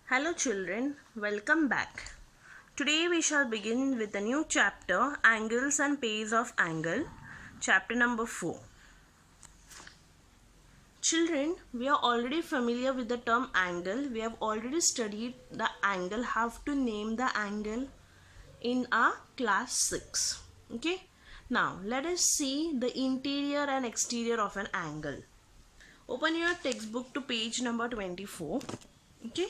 Hello children, welcome back. Today we shall begin with a new chapter, Angles and Pays of Angle, chapter number 4. Children, we are already familiar with the term angle. We have already studied the angle, how to name the angle in our class 6. Okay. Now let us see the interior and exterior of an angle. Open your textbook to page number 24. Okay.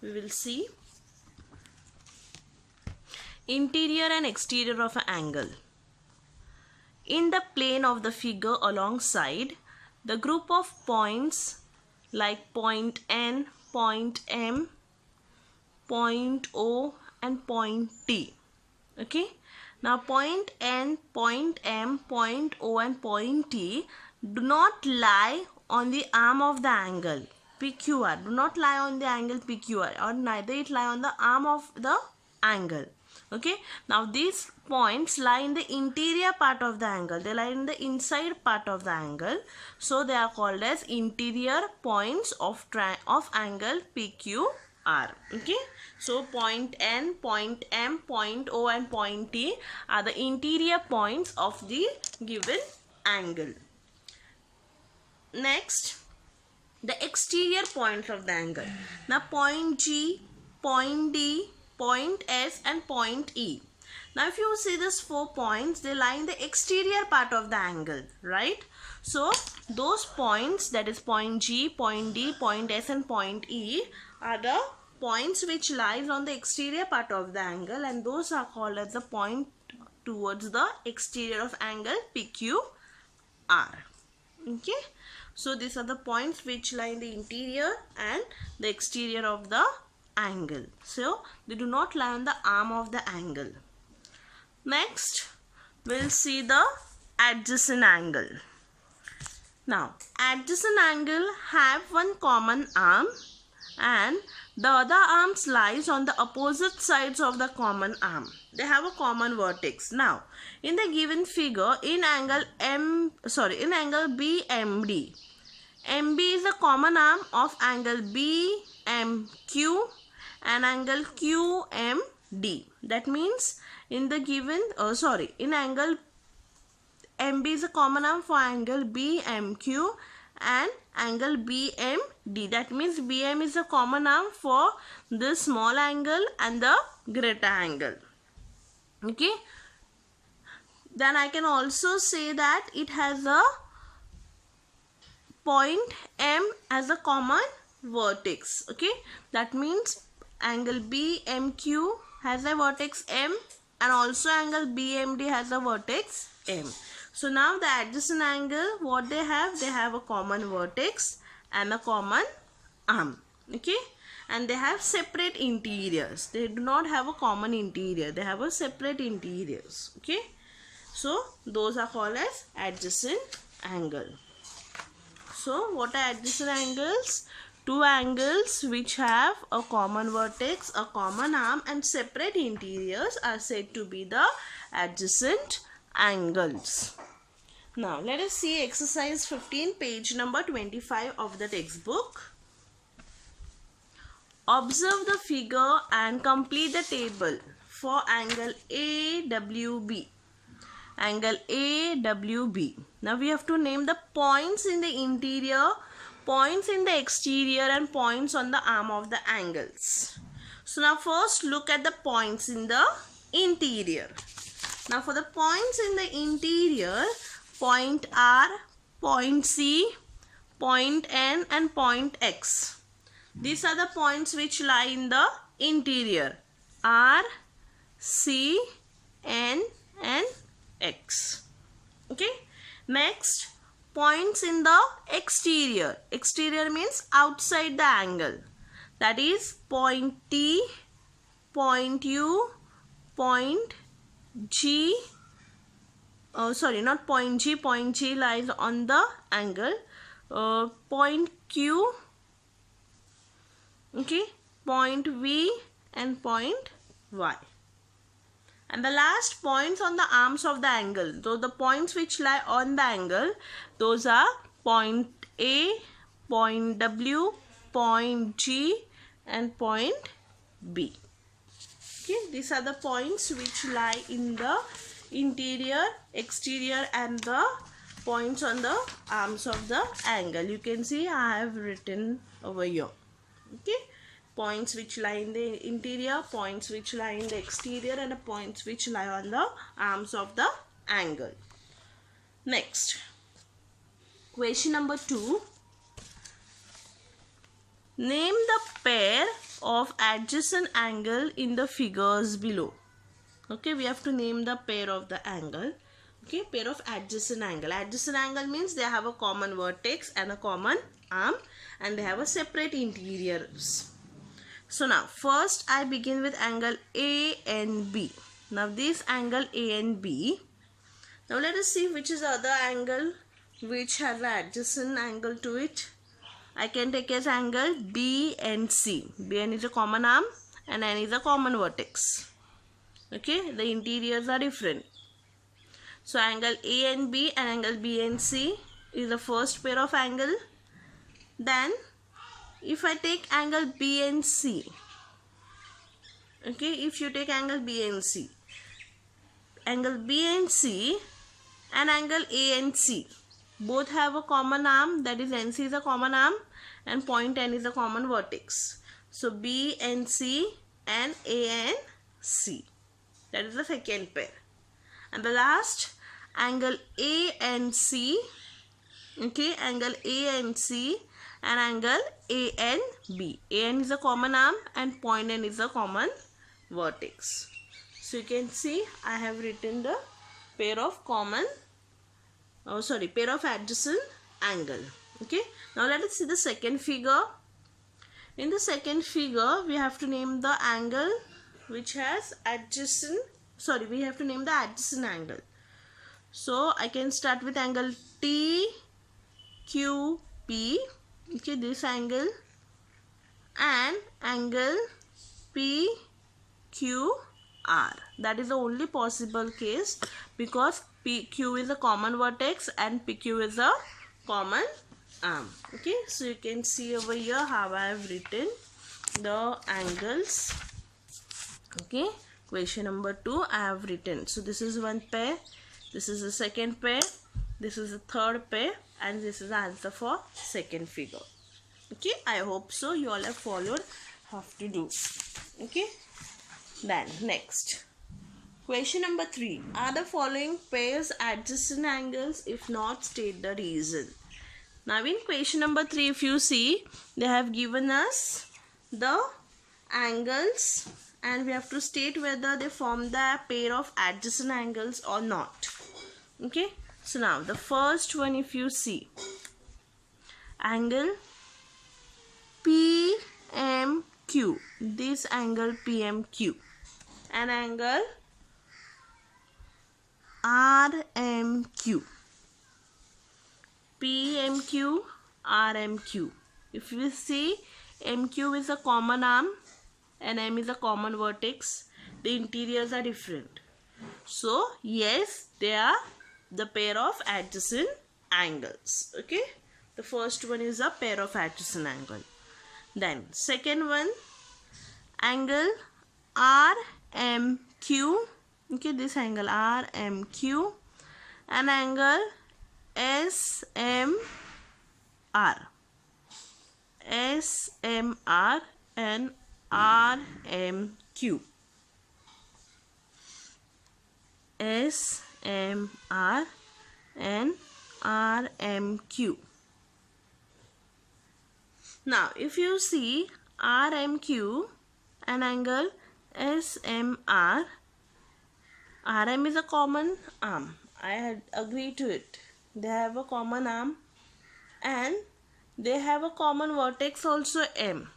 We will see interior and exterior of an angle. In the plane of the figure alongside, the group of points like point N, point M, point O and point T. Okay. Now point N, point M, point O and point T do not lie on the arm of the angle PQR. Do not lie on the angle PQR, or neither it lie on the arm of the angle. Okay. Now these points lie in the interior part of the angle. They lie in the inside part of the angle. So they are called as interior points of angle PQR. Okay. So point N, point M, point O and point T are the interior points of the given angle. Next, the exterior points of the angle. Now point G, point D, point S and point E. Now if you see these 4 points, they lie in the exterior part of the angle, right? So those points, that is point G, point D, point S and point E, are the points which lies on the exterior part of the angle, and those are called as the point towards the exterior of angle PQR. Okay. So these are the points which lie in the interior and the exterior of the angle. So they do not lie on the arm of the angle. Next, we'll see the adjacent angle. Now, adjacent angle have one common arm and the other arms lies on the opposite sides of the common arm. They have a common vertex. Now, in the given figure, in angle BMD, MB is the common arm of angle BMQ and angle QMD. That means in the given, in angle MB is a common arm for angle BMQ and angle BMD. That means BM is a common arm for the small angle and the greater angle. Okay. Then I can also say that it has a point M as a common vertex. Okay. That means angle BMQ has a vertex M and also angle BMD has a vertex M. So now the adjacent angle, what they have a common vertex and a common arm. Okay. And they have separate interiors. They do not have a common interior. They have a separate interiors. Okay. So those are called as adjacent angle. So what are adjacent angles? Two angles which have a common vertex, a common arm and separate interiors are said to be the adjacent angles. Now let us see exercise 15, page number 25 of the textbook. Observe the figure and complete the table for angle AWB. Angle AWB. Now we have to name the points in the interior, points in the exterior and points on the arm of the angles. So now first look at the points in the interior. Now for the points in the interior, point R, point C, point N and point X. These are the points which lie in the interior. R, C, N and X. Okay. Next, points in the exterior. Exterior means outside the angle. That is point T, point U, point G. Not point G. Point G lies on the angle. Point Q. Okay. Point V and point Y. And the last points on the arms of the angle. So the points which lie on the angle, those are point A, point W, point G and point B. Okay, these are the points which lie in the interior, exterior and the points on the arms of the angle. You can see I have written over here. Okay, points which lie in the interior, points which lie in the exterior and the points which lie on the arms of the angle. Next, question number 2. Name the pair of adjacent angle in the figures below. Okay, we have to name the pair of the angle. Okay, pair of adjacent angle. Adjacent angle means they have a common vertex and a common arm and they have a separate interiors. So now first I begin with angle A and B. Now this angle A and B. Now let us see which is the other angle which has an adjacent angle to it. I can take as angle B and C. BN is a common arm and N is a common vertex. Okay, the interiors are different. So angle A and B and angle B and C is the first pair of angle. Then if I take angle B and C, okay, if you take angle B and C and angle A and C, both have a common arm, that is NC is a common arm and point N is a common vertex. So B and C and A and C, that is the second pair. And the last angle A and C, okay, angle A and C and angle A and B. AN is a common arm and point N is a common vertex. So you can see I have written the pair of pair of adjacent angle. Okay, now let us see the second figure. In the second figure we have to name the angle which has adjacent, we have to name the adjacent angle. So I can start with angle TQP, okay, this angle, and angle PQR. That is the only possible case because PQ is a common vertex and PQ is a common arm. Okay, so you can see over here how I have written the angles. Okay, question number 2 I have written. So this is one pair, this is the second pair, this is the third pair, and this is the answer for second figure. Okay, I hope so you all have followed how to do. Okay, then next, question number 3. Are the following pairs adjacent angles? If not, state the reason. Now in question number 3, if you see, they have given us the angles and we have to state whether they form the pair of adjacent angles or not. Okay, so now the first one, if you see, angle PMQ, this angle PMQ, and angle RMQ, PMQ, RMQ. If you see, MQ is a common arm and M is a common vertex. The interiors are different. So yes, they are the pair of adjacent angles. Okay, the first one is a pair of adjacent angle. Then second one, angle RMQ. Okay, this angle RMQ and angle SMR. SMR and RMQ. SMR and RMQ. Now if you see RMQ and angle SMR, RM is a common arm. I had agreed to it. They have a common arm and they have a common vertex also M.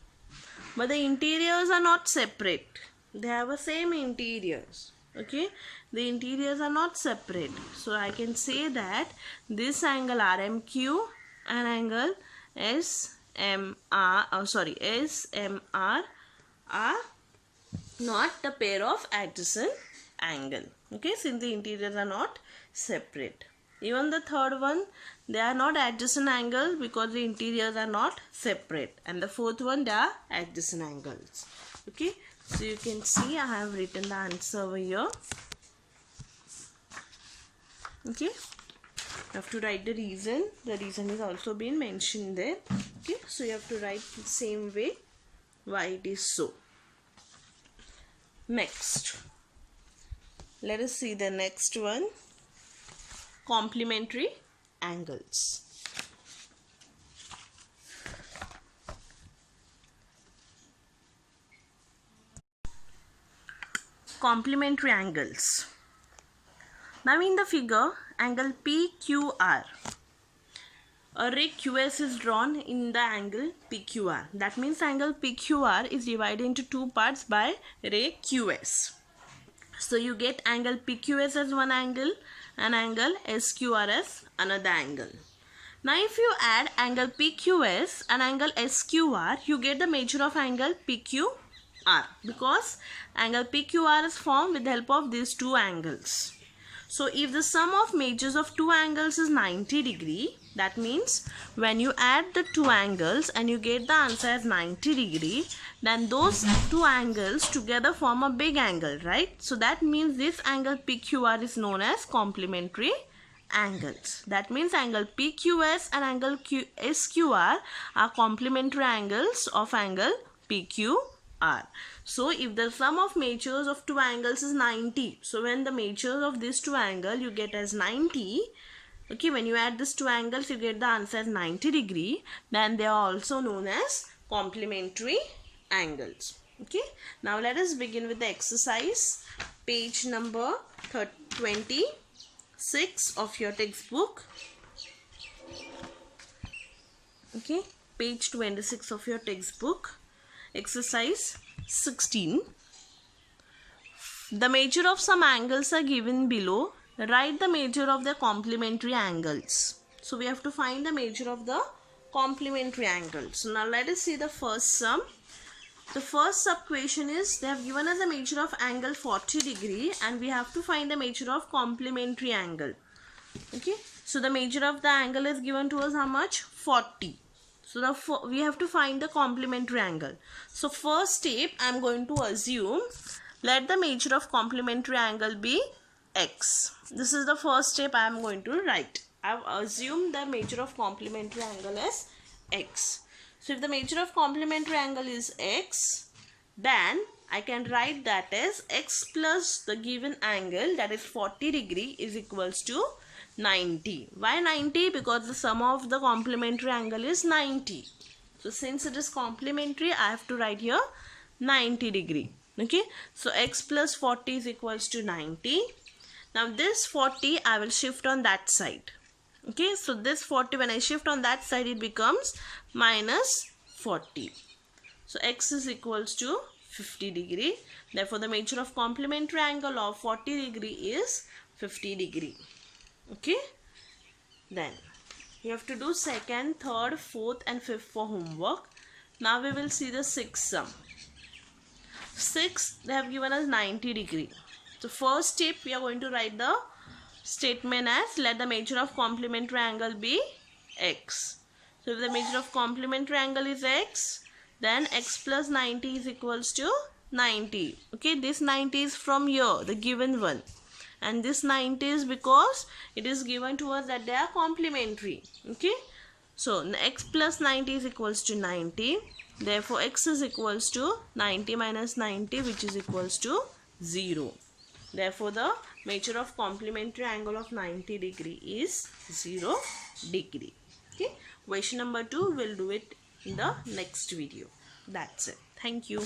But the interiors are not separate. They have the same interiors. Okay, the interiors are not separate. So I can say that this angle RMQ and angle SMR are not the pair of adjacent angle. Okay, since the interiors are not separate. Even the third one, they are not adjacent angle because the interiors are not separate. And the fourth one, they are adjacent angles. Okay, so you can see I have written the answer over here. Okay, you have to write the reason. The reason is also been mentioned there. Okay, so you have to write the same way why it is so. Next, let us see the next one. Complementary angles. Complementary angles. Now in the figure, angle PQR, a ray QS is drawn in the angle PQR. That means angle PQR is divided into two parts by ray QS. So you get angle PQS as one angle and angle SQR as another angle. Now if you add angle PQS and angle SQR, you get the measure of angle PQR, because angle PQR is formed with the help of these two angles. So if the sum of measures of two angles is 90 degree, that means when you add the two angles and you get the answer as 90 degree, then those two angles together form a big angle, right? So that means this angle PQR is known as complementary angles. That means angle PQS and angle SQR are complementary angles of angle PQR. So if the sum of measures of two angles is 90, so when the measures of these two angles you get as 90, okay, when you add these two angles you get the answer as 90 degree, then they are also known as complementary angles. Okay, now let us begin with the exercise, page number 26 of your textbook. Okay, page 26 of your textbook. Exercise 16. The measure of some angles are given below. Write the measure of the complementary angles. So we have to find the measure of the complementary angles. So now let us see the first sum. The first sub question is, they have given us a measure of angle 40 degree and we have to find the measure of complementary angle. Okay, so the measure of the angle is given to us how much? 40. So now we have to find the complementary angle. So first step, I am going to assume, let the measure of complementary angle be x. This is the first step I am going to write. I have assumed the measure of complementary angle as x. So if the measure of complementary angle is x, then I can write that as x plus the given angle, that is 40 degree, is equals to 90. Why 90? Because the sum of the complementary angle is 90. So since it is complementary, I have to write here 90 degree. Okay, so x plus 40 is equals to 90. Now this 40 I will shift on that side. Okay, so this 40, when I shift on that side, it becomes minus 40. So x is equals to 50 degree. Therefore the measure of complementary angle of 40 degree is 50 degree. Okay, then you have to do second, third, fourth and fifth for homework. Now we will see the sixth sum. 6, they have given us 90 degree. So first step, we are going to write the statement as, let the measure of complementary angle be x. So if the measure of complementary angle is x, then x plus 90 is equals to 90. Okay, this 90 is from here, the given one. And this 90 is because it is given to us that they are complementary. Okay, so x plus 90 is equals to 90. Therefore x is equals to 90 minus 90, which is equals to 0. Therefore the measure of complementary angle of 90 degree is 0 degree. Okay, question number 2 we'll do it in the next video. That's it. Thank you.